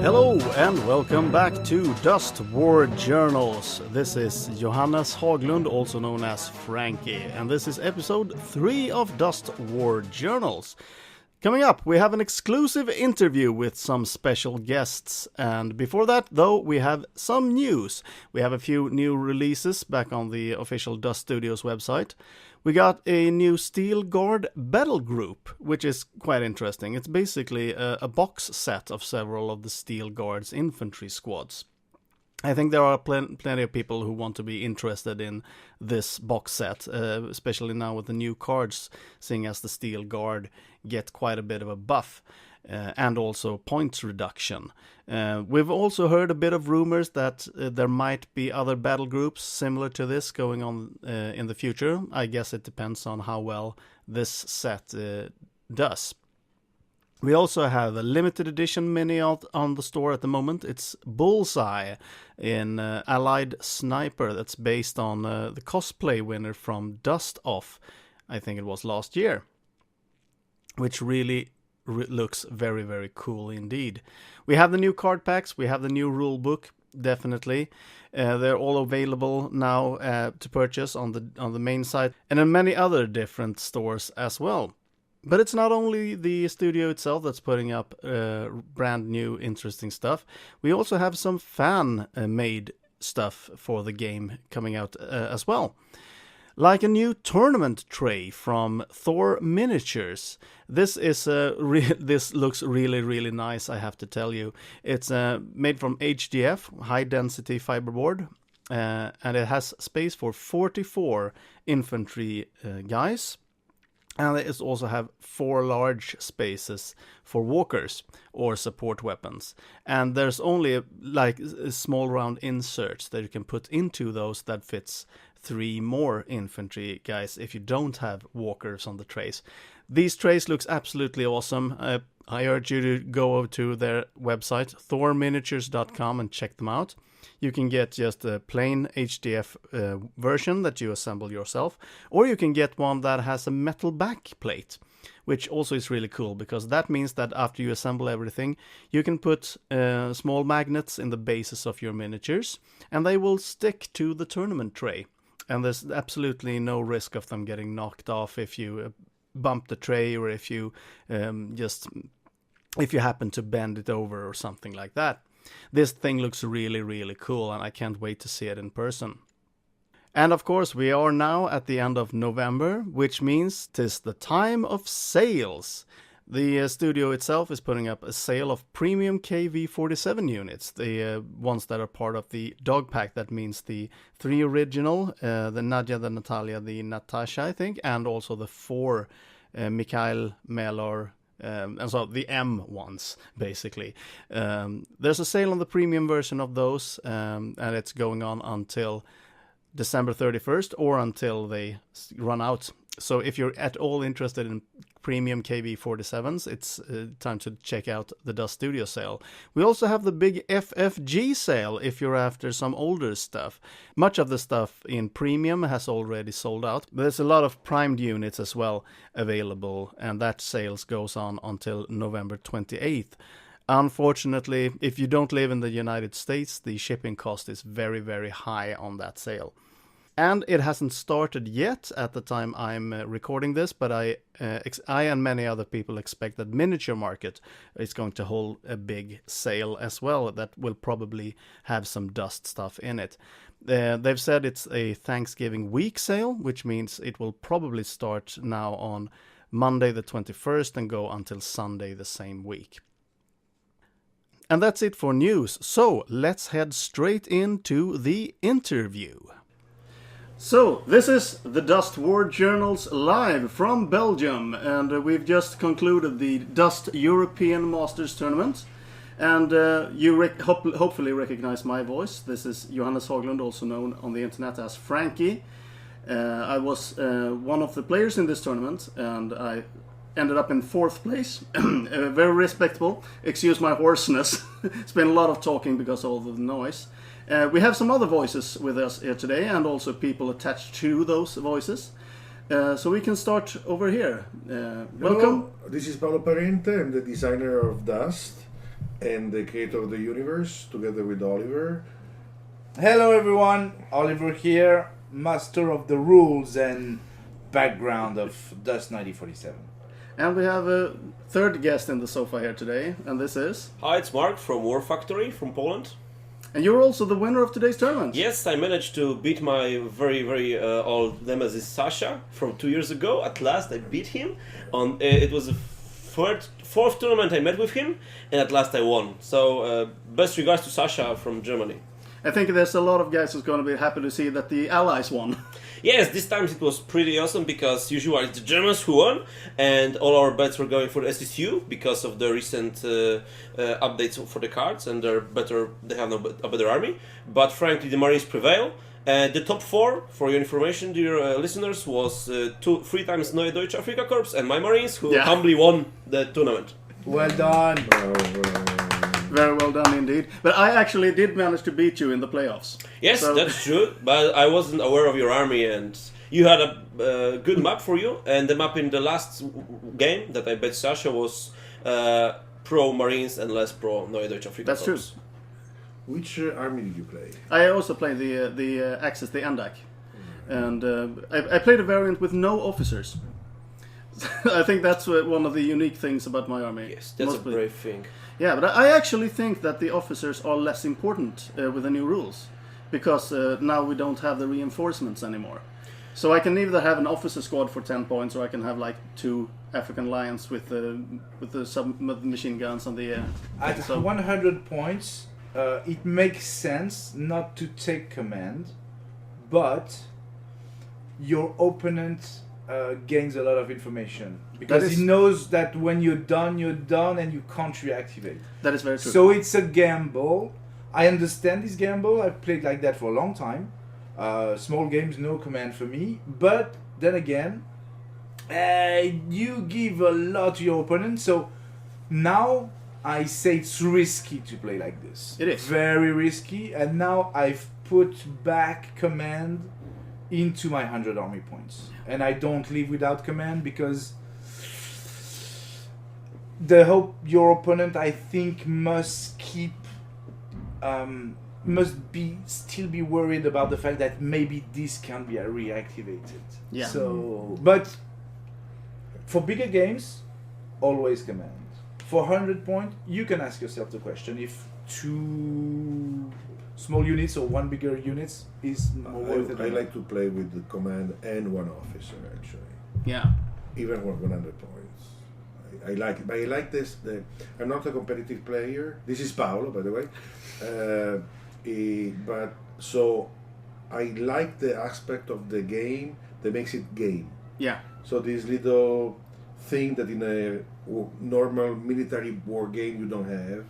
Hello and welcome back to Dust War Journals. This is Johannes Haglund, also known as Frankie, and this is episode 3 of Dust War Journals. Coming up, we have an exclusive interview with some special guests, and before that, though, we have some news. We have a few new releases back on the official Dust Studios website. We got a new Steel Guard battle group, which is quite interesting. It's basically a box set of several of the Steel Guard's infantry squads. I think there are plenty of people who want to be interested in this box set, especially now with the new cards, seeing as the Steel Guard get quite a bit of a buff. And also points reduction. We've also heard a bit of rumors that there might be other battle groups similar to this going on in the future. I guess it depends on how well this set does. We also have a limited edition mini out on the store at the moment. It's Bullseye in Allied Sniper. That's based on the cosplay winner from Dust Off, I think it was last year, which really looks very, very cool indeed. We have the new card packs, we have the new rule book, definitely. They're all available now to purchase on the main site and in many other different stores as well. But it's not only the studio itself that's putting up brand new interesting stuff. We also have some fan-made stuff for the game coming out as well. Like a new tournament tray from Thor Miniatures. This is this looks really, really nice, I have to tell you. It's made from HDF, high density fiberboard, and it has space for 44 infantry guys. And it also have 4 large spaces for walkers or support weapons. And there's only a small round inserts that you can put into those that fits 3 more infantry guys if you don't have walkers on the trays. These trays looks absolutely awesome. I urge you to go over to their website, thorminiatures.com, and check them out. You can get just a plain HDF version that you assemble yourself, or you can get one that has a metal back plate, which also is really cool, because that means that after you assemble everything, you can put small magnets in the bases of your miniatures, and they will stick to the tournament tray. And there's absolutely no risk of them getting knocked off if you bump the tray, or if you if you happen to bend it over or something like that. This thing looks really, really cool, and I can't wait to see it in person. And of course, we are now at the end of November, which means 'tis the time of sales. The studio itself is putting up a sale of premium KV-47 units, the ones that are part of the dog pack. That means the 3 original, the Nadja, the Natalia, the Natasha, I think, and also the 4 Mikhail, Melor, and so the M ones, basically. There's a sale on the premium version of those, and it's going on until December 31st or until they run out. So if you're at all interested in premium KV-47s, it's time to check out the Dust Studio sale. We also have the big FFG sale if you're after some older stuff. Much of the stuff in premium has already sold out. There's a lot of primed units as well available, and that sales goes on until November 28th. Unfortunately, if you don't live in the United States, the shipping cost is very, very high on that sale. And it hasn't started yet at the time I'm recording this, but I and many other people expect that Miniature Market is going to hold a big sale as well that will probably have some Dust stuff in it. They've said it's a Thanksgiving week sale, which means it will probably start now on Monday the 21st and go until Sunday the same week. And that's it for news. So let's head straight into the interview. So, this is the Dust War Journals live from Belgium, and we've just concluded the Dust European Masters Tournament, and you hopefully recognize my voice. This is Johannes Haglund, also known on the internet as Frankie. I was one of the players in this tournament, and I ended up in 4th place. Very respectable. Excuse my hoarseness. It's been a lot of talking because of all the noise. We have some other voices with us here today, and also people attached to those voices. So we can start over here. Welcome. Hello, this is Paolo Parente. I'm the designer of Dust. and the creator of the universe, together with Oliver. Hello everyone, Oliver here, master of the rules and background of Dust 9047. And we have a third guest in the sofa here today, and this is... Hi, it's Mark from War Factory from Poland. And you're also the winner of today's tournament. Yes, I managed to beat my very old nemesis Sasha from 2 years ago. At last I beat him. It was the fourth tournament I met with him, and at last I won. So best regards to Sasha from Germany. I think there's a lot of guys who's going to be happy to see that the Allies won. Yes, this time it was pretty awesome because usually it's the Germans who won, and all our bets were going for the SSU because of the recent updates for the cards, and they have a better army. But frankly, the Marines prevail. The top four, for your information, dear listeners, was 3 times Neue Deutsche Afrika Korps and my Marines, who humbly won the tournament. Well done. Very well done indeed. But I actually did manage to beat you in the playoffs. Yes, so. That's true. But I wasn't aware of your army, and you had a good map for you. And the map in the last game that I bet Sasha was pro Marines and less pro Neue Deutsche Afrika. That's true. Which army did you play? I also played the Axis, the Andak. And I played a variant with no officers. I think that's one of the unique things about my army. Yes, that's a brave thing. Yeah, but I actually think that the officers are less important with the new rules, because now we don't have the reinforcements anymore. So I can either have an officer squad for 10 points, or I can have like 2 African Lions with the submachine guns on the... At 100 points, it makes sense not to take command, but your opponent gains a lot of information because he knows that when you're done, and you can't reactivate. That is very true. So it's a gamble. I understand this gamble. I've played like that for a long time. Small games, no command for me. But then again, you give a lot to your opponent. So now I say it's risky to play like this. It is. Very risky. And now I've put back command into my 100 army points. And I don't leave without command because your opponent, I think, must keep still be worried about the fact that maybe this can be reactivated. Yeah. So, but for bigger games, always command. For 100 points, you can ask yourself the question if 2 small units or 1 bigger units is more worth it. I like to play with the command and 1 officer actually. Yeah. Even 100 points. I like it, but I like this. I'm not a competitive player. This is Paolo, by the way. But so I like the aspect of the game that makes it game. Yeah. So this little thing that in a normal military war game you don't have.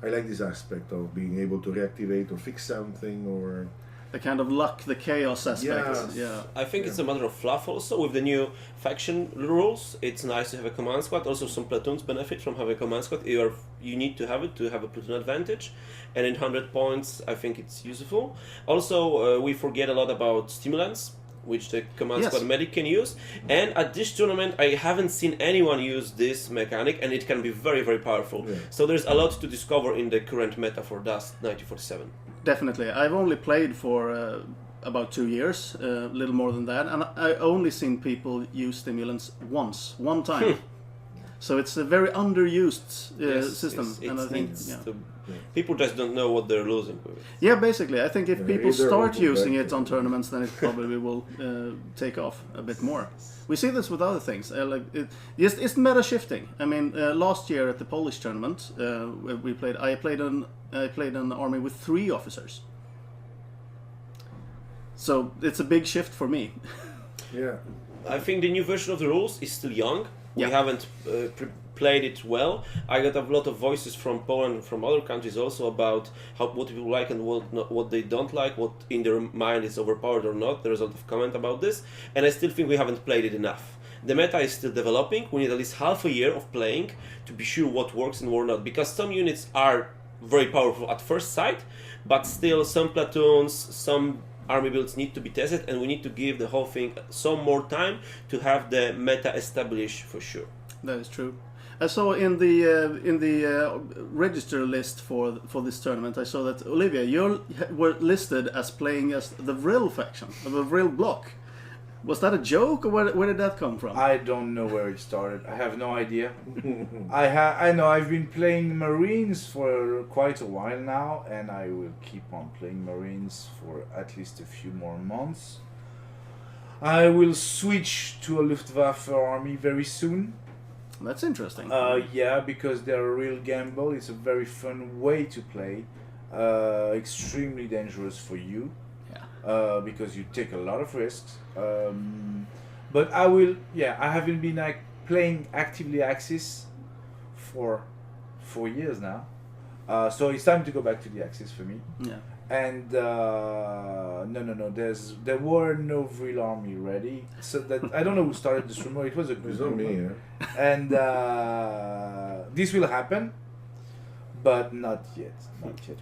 I like this aspect of being able to reactivate or fix something or... The kind of luck, the chaos aspect. Yes. Yeah. I think it's a matter of fluff also. With the new faction rules, it's nice to have a command squad. Also, some platoons benefit from having a command squad. You need to have it to have a platoon advantage. And in 100 points, I think it's useful. Also, we forget a lot about stimulants, which the command squad medic can use. And at this tournament, I haven't seen anyone use this mechanic, and it can be very, very powerful. Yeah. So there's a lot to discover in the current meta for Dust 9047. Definitely. I've only played for about 2 years, a little more than that, and I only seen people use stimulants one time. So it's a very underused system, and I think people just don't know what they're losing with it. Yeah, basically, I think if people start using it on tournaments, then it probably will take off a bit more. We see this with other things. It's meta shifting. I mean, last year at the Polish tournament, I played an army with 3 officers. So it's a big shift for me. Yeah, I think the new version of the rules is still young. We haven't played it well. I got a lot of voices from Poland and from other countries also about what people like and what they don't like, what in their mind is overpowered or not. There's a lot of comment about this, and I still think we haven't played it enough. The meta is still developing. We need at least half a year of playing to be sure what works and what not, because some units are very powerful at first sight, but still some platoons, some army builds need to be tested, and we need to give the whole thing some more time to have the meta established for sure. That is true. I saw in the register list for this tournament. I saw that Olivier, you were listed as playing as the Vril faction, the Vril block. Was that a joke, or where did that come from? I don't know where it started. I have no idea. I know I've been playing Marines for quite a while now, and I will keep on playing Marines for at least a few more months. I will switch to a Luftwaffe army very soon. That's interesting. Yeah, because they're a real gamble. It's a very fun way to play. Extremely dangerous for you. Because you take a lot of risks. But I haven't been playing actively Axis for 4 years now. So it's time to go back to the Axis for me. Yeah. And no. There were no Vril army ready. So that I don't know who started this rumor. It was a good rumor. Me, yeah. And this will happen. But not yet.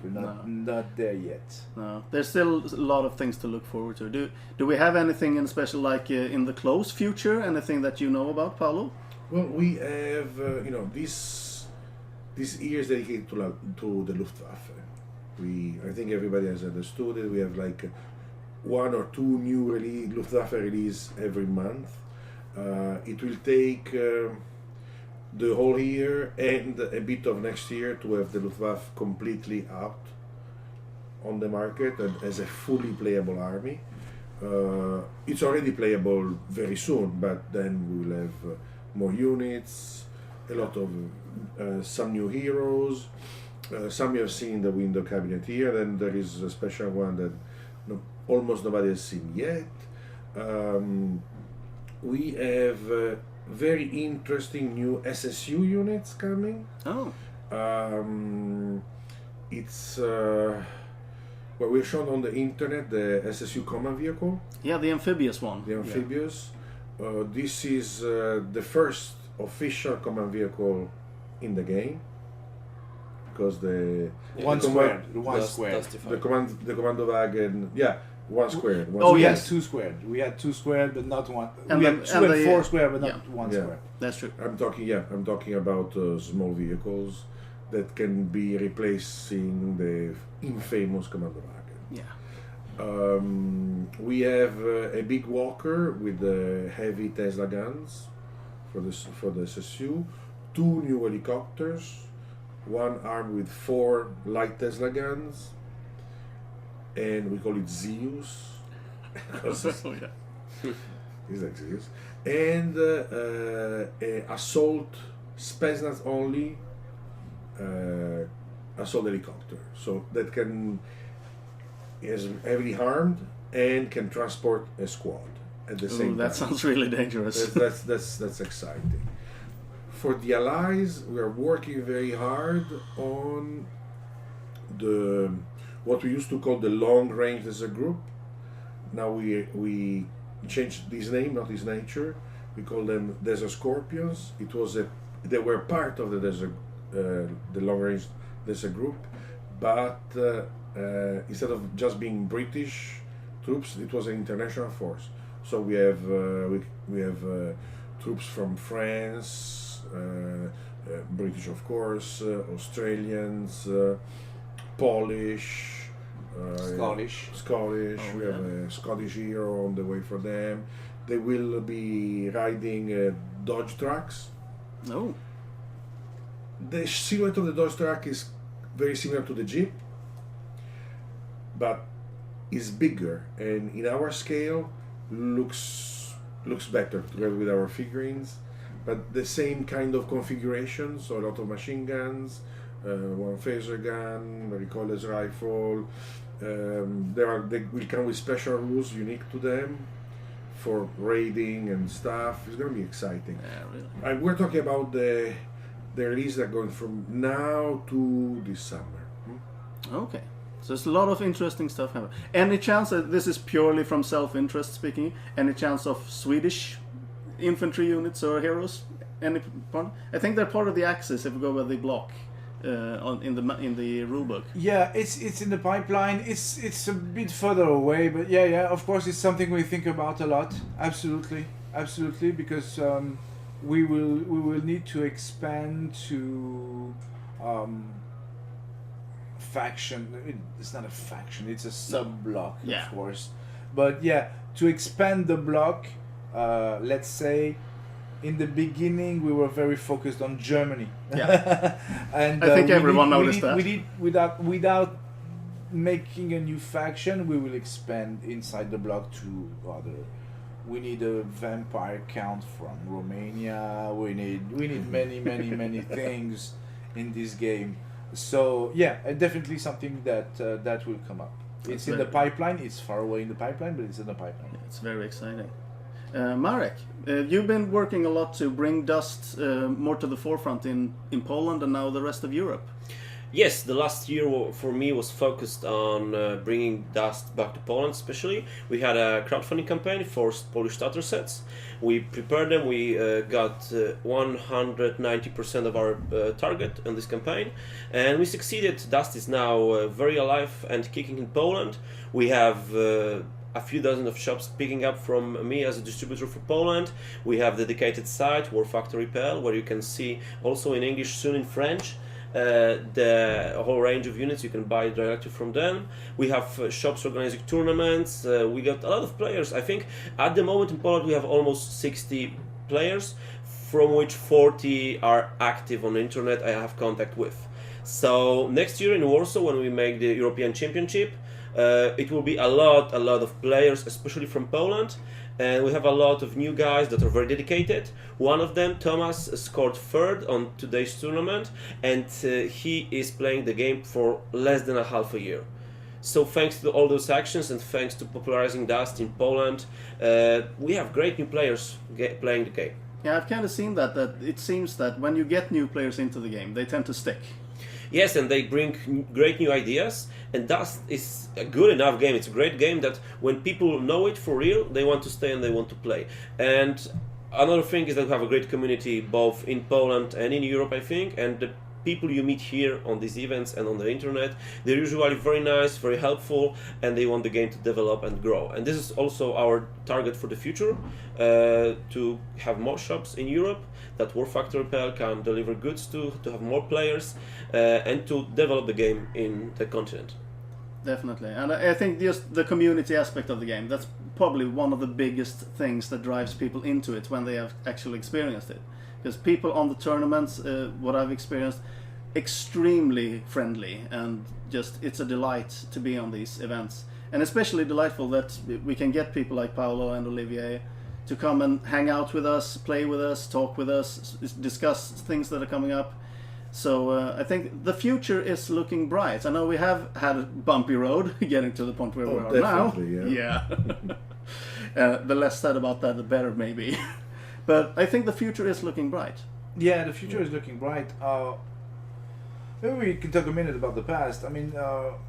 We're not there yet. No, there's still a lot of things to look forward to. Do we have anything in special, like in the close future? Anything that you know about, Paolo? Well, we have this year is dedicated to the Luftwaffe. I think everybody has understood it. We have like 1 or 2 new Luftwaffe release every month. It will take the whole year and a bit of next year to have the Luftwaffe completely out on the market and as a fully playable army. It's already playable very soon, but then we will have more units, a lot of some new heroes. Some you have seen in the window cabinet here, then there is a special one that almost nobody has seen yet. We have very interesting new SSU units coming. Oh. It's we've shown on the internet the SSU command vehicle. Yeah, the amphibious one. The amphibious. Yeah. This is the first official command vehicle in the game, because the commando wagon. Yeah. 1 squared. Yes, 2 squared. We had 2 squared, but not 1. We had 2 and 4 squared, but not 1 square. That's true. I'm talking about small vehicles that can be replacing the infamous commando wagon. Yeah. We have a big walker with the heavy Tesla guns for the SSU. 2 new helicopters. 1 armed with 4 light Tesla guns. And we call it Zeus because it's like Zeus. And assault Spetsnaz only assault helicopter, so that is heavily armed and can transport a squad at the same time. That sounds really dangerous. That's exciting. For the Allies, we are working very hard on what we used to call the long range as a group. Now we changed this name, not this nature. We call them Desert Scorpions. They were part of the long range desert group, but instead of just being British troops, it was an international force. So we have troops from France, British of course, Australians. Polish, Scottish. We have a Scottish hero on the way for them. They will be riding Dodge trucks. Oh. The silhouette of the Dodge truck is very similar to the Jeep, but is bigger, and in our scale looks better together with our figurines. But the same kind of configuration, so a lot of machine guns. 1 phaser gun, a recoilless rifle. They will come with special rules unique to them for raiding and stuff. It's going to be exciting. Yeah, really. We're talking about the release that are going from now to this summer. Okay. So there's a lot of interesting stuff happening. Any chance that this is purely from self-interest speaking? Any chance of Swedish infantry units or heroes? Any part? I think they're part of the Axis if we go by the block. In the rulebook. Yeah, it's in the pipeline. It's a bit further away, but yeah. Of course, it's something we think about a lot. Absolutely, because we will need to expand to faction. It's not a faction. It's a sub block, Yeah. of course. But yeah, to expand the block, let's say. In the beginning, we were very focused on Germany. Yeah. And I think we everyone need- noticed we that. need, without making a new faction, we will expand inside the block to other. We need a vampire count from Romania. We need many things in this game. So yeah, definitely something that will come up. It's in the pipeline. It's far away in the pipeline, but it's in the pipeline. It's very exciting. Marek, you've been working a lot to bring Dust more to the forefront in Poland and now the rest of Europe. Yes, the last year for me was focused on bringing Dust back to Poland especially. We had a crowdfunding campaign for Polish starter sets. We prepared them, we got 190% of our target on this campaign, and we succeeded. Dust is now very alive and kicking in Poland. We have a few dozen of shops picking up from me as a distributor for Poland. We have dedicated site, warfactory.pl, where you can see also in English, soon in French, the whole range of units you can buy directly from them. We have shops organizing tournaments. We got a lot of players. I think at the moment in Poland we have almost 60 players, from which 40 are active on the internet I have contact with. So next year in Warsaw, when we make the European Championship, it will be a lot of players, especially from Poland, and we have a lot of new guys that are very dedicated. One of them, Thomas, scored third on today's tournament, and he is playing the game for less than a half a year. So thanks to all those actions and thanks to popularizing Dust in Poland, we have great new players playing the game. Yeah, I've kind of seen that it seems that when you get new players into the game, they tend to stick. Yes, and they bring great new ideas, and Dust is a good enough game. It's a great game that when people know it for real, they want to stay and they want to play. And another thing is that we have a great community both in Poland and in Europe, I think, and the people you meet here on these events and on the internet, they're usually very nice, very helpful, and they want the game to develop and grow. And this is also our target for the future, to have more shops in Europe that warfactory.pl can deliver goods to have more players, and to develop the game in the continent. Definitely, and I think just the community aspect of the game, that's probably one of the biggest things that drives people into it when they have actually experienced it. Because people on the tournaments, what I've experienced, extremely friendly, and just it's a delight to be on these events. And especially delightful that we can get people like Paolo and Olivier to come and hang out with us, play with us, talk with us, discuss things that are coming up. So I think the future is looking bright. I know we have had a bumpy road getting to the point where we are now. Yeah. The less said about that, the better, maybe. But I think the future is looking bright. Yeah, the future is looking bright. Maybe we can talk a minute about the past. I mean,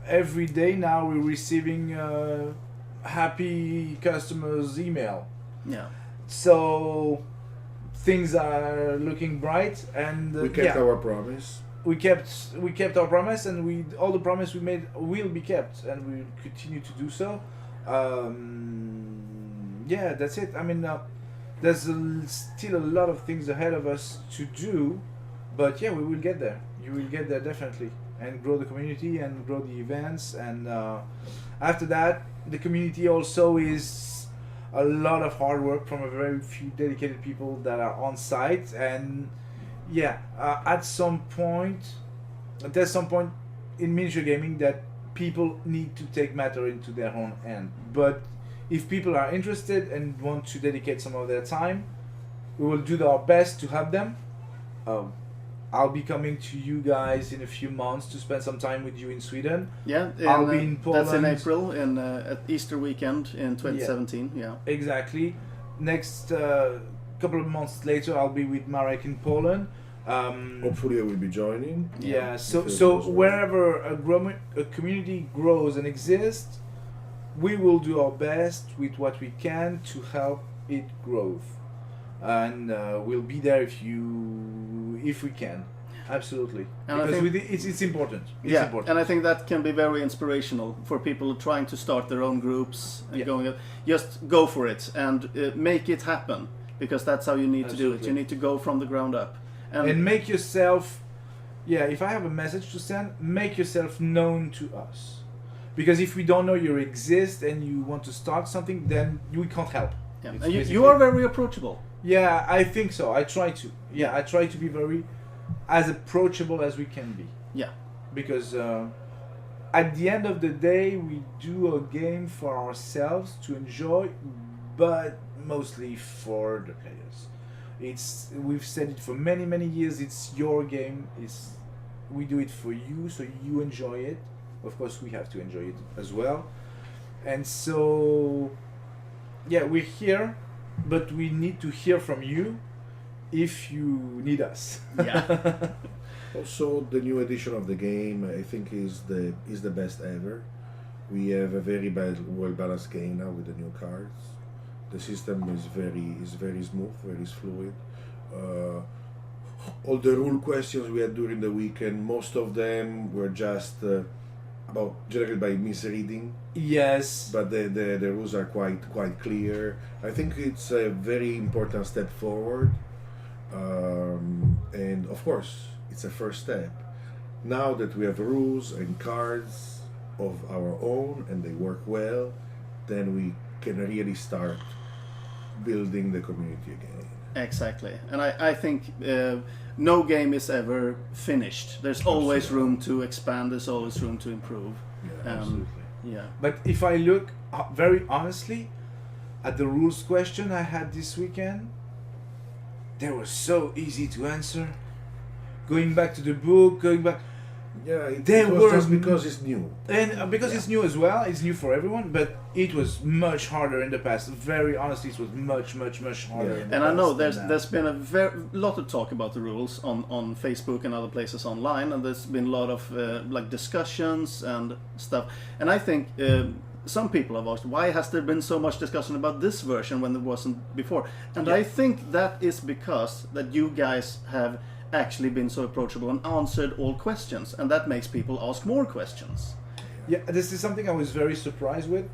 every day now we're receiving happy customers' email. Yeah. So things are looking bright, and We kept our promise. We kept our promise, and all the promise we made will be kept, and we will continue to do so. Yeah, that's it. I mean, there's still a lot of things ahead of us to do, but yeah, we will get there. You will get there definitely, and grow the community and grow the events, and after that, the community also is a lot of hard work from a very few dedicated people that are on site, and yeah, there's some point in miniature gaming that people need to take matter into their own hand. But if people are interested and want to dedicate some of their time, we will do our best to help them. I'll be coming to you guys in a few months to spend some time with you in Sweden. Yeah, I'll be in Poland. That's in April, at Easter weekend in 2017. Yeah. Exactly. Next couple of months later, I'll be with Marek in Poland. Hopefully, I will be joining. Yeah. So wherever a community grows and exists, we will do our best with what we can to help it grow, and we'll be there if we can. Absolutely. And because it's important. It's important. And I think that can be very inspirational for people trying to start their own groups and going. Just go for it and make it happen. because that's how you need to do it. Absolutely. You need to go from the ground up. And make yourself, if I have a message to send, make yourself known to us. Because if we don't know you exist and you want to start something, then we can't help. Yeah. It's And you basically- are very approachable. Yeah, I think so. I try to. Yeah, I try to be very as approachable as we can be. Yeah. Because at the end of the day, we do a game for ourselves to enjoy, but mostly for the players. We've said it for many years. It's your game. We do it for you, so you enjoy it. Of course, we have to enjoy it as well. And so, yeah, we're here, but we need to hear from you if you need us. Yeah. Also, the new edition of the game, I think, is the best ever. We have a very well balanced game now with the new cards. The system is very smooth, very fluid. All the rule questions we had during the weekend, most of them were just generated by misreading, Yes. but the rules are quite clear. I think it's a very important step forward, and of course, it's a first step. Now that we have rules and cards of our own and they work well, then we can really start building the community again. Exactly. And I think no game is ever finished. There's always Absolutely. room to expand. There's always room to improve. Yeah, absolutely. Yeah. But if I look very honestly at the rules question I had this weekend, they were so easy to answer. Going back to the book, Yeah, it They was were- just because it's new. and because it's new as well, it's new for everyone. But it was much harder in the past. Very honestly, it was much harder. Yeah. In the And I know past than there's been a lot of talk about the rules on Facebook and other places online, and there's been a lot of like discussions and stuff. And I think some people have asked, why has there been so much discussion about this version when there wasn't before? And Yeah. I think that is because that you guys have actually been so approachable and answered all questions, and that makes people ask more questions. Yeah, this is something I was very surprised with.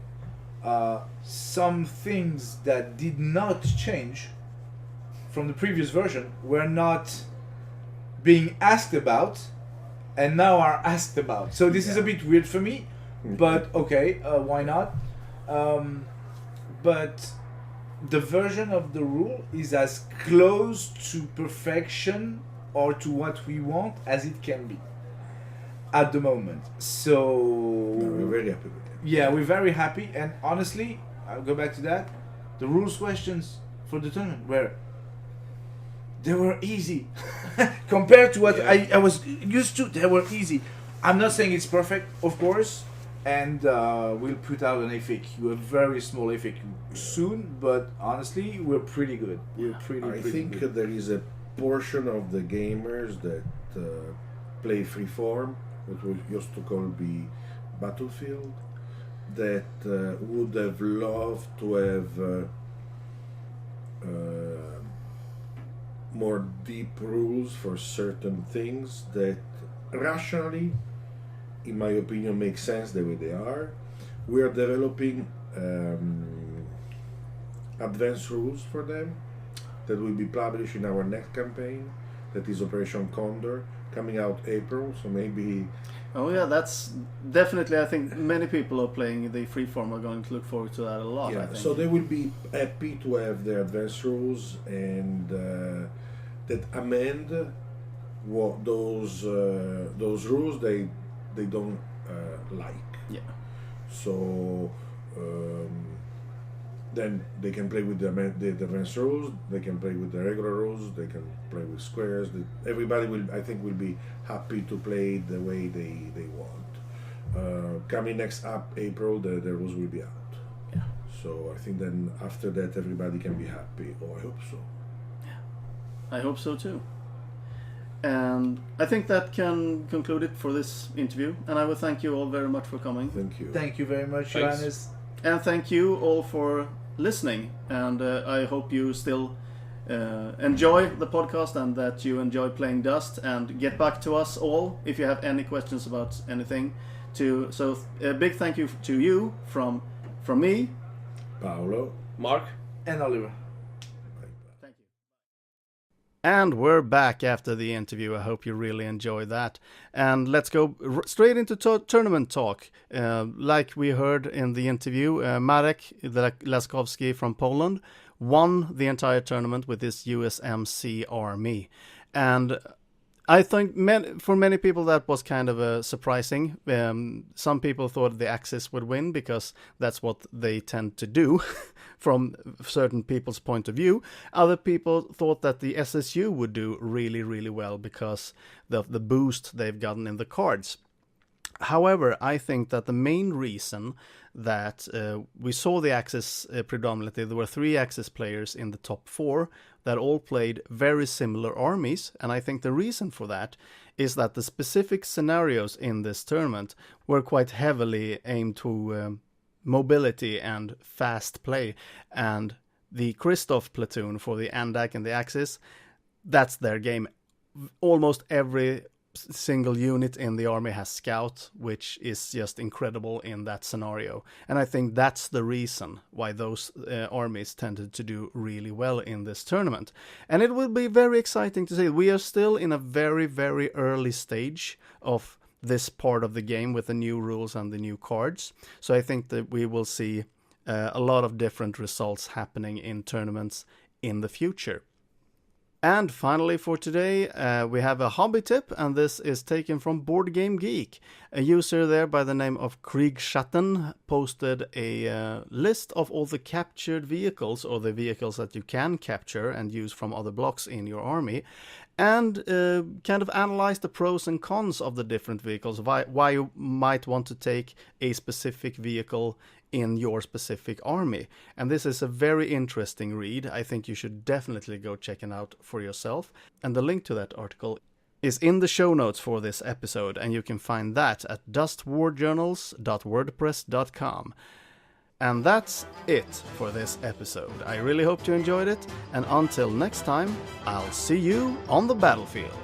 Some things that did not change from the previous version were not being asked about, and now are asked about. So this is a bit weird for me, but okay, why not? But the version of the rule is as close to perfection or to what we want as it can be at the moment. So No, we're very happy with it. yeah, we're very happy, and honestly, I'll go back to that. The rules questions for the tournament they were easy compared to what Yeah. I was used to. They were easy. I'm not saying it's perfect, of course, and we'll put out an FAQ, a very small FAQ soon. But honestly, we're pretty good. We're pretty. I pretty think good. there is a portion of the gamers that play freeform, what we used to call the Battlefield, that would have loved to have more deep rules for certain things that rationally, in my opinion, make sense the way they are. We are developing advanced rules for them that will be published in our next campaign, that is Operation Condor, coming out April, so maybe Oh yeah, that's definitely. I think many people are playing the freeform are going to look forward to that a lot. I yeah, think. so they will be happy to have the advanced rules and that amend what those rules they don't like. Yeah. So then they can play with the advanced rules. They can play with the regular rules. They can play with squares. Everybody will be happy to play the way they want. Coming next April, the rules will be out. Yeah. So I think then after that everybody can be happy. Oh, I hope so. I hope so too. And I think that can conclude it for this interview. And I will thank you all very much for coming. Thank you. Thank you very much, Thanks. Johannes. And thank you all for listening. And I hope you still enjoy the podcast and that you enjoy playing Dust. And get back to us all if you have any questions about anything. So a big thank you to you from me. Paolo. Mark. And Oliver. Bye. And we're back after the interview. I hope you really enjoyed that. And let's go straight into tournament talk. Like we heard in the interview, Marek Laskowski from Poland won the entire tournament with his USMC army. And I think for many people that was kind of surprising. Some people thought the Axis would win because that's what they tend to do from certain people's point of view. Other people thought that the SSU would do really, really well because of the boost they've gotten in the cards. However, I think that the main reason that we saw the Axis predominantly, there were 3 Axis players in the top 4 that all played very similar armies, and I think the reason for that is that the specific scenarios in this tournament were quite heavily aimed to mobility and fast play, and the Christoph platoon for the Andak and the Axis, that's their game. Almost every single unit in the army has scout, which is just incredible in that scenario, and I think that's the reason why those armies tended to do really well in this tournament. And it will be very exciting to see. We are still in a very, very early stage of this part of the game with the new rules and the new cards, so I think that we will see a lot of different results happening in tournaments in the future. And finally for today, we have a hobby tip, and this is taken from Board Game Geek. A user there by the name of Kriegschatten posted a list of all the captured vehicles, or the vehicles that you can capture and use from other blocks in your army, and kind of analyze the pros and cons of the different vehicles, why you might want to take a specific vehicle in your specific army. And this is a very interesting read. I think you should definitely go check it out for yourself. And the link to that article is in the show notes for this episode, and you can find that at dustwarjournals.wordpress.com. And that's it for this episode. I really hope you enjoyed it, and until next time, I'll see you on the battlefield.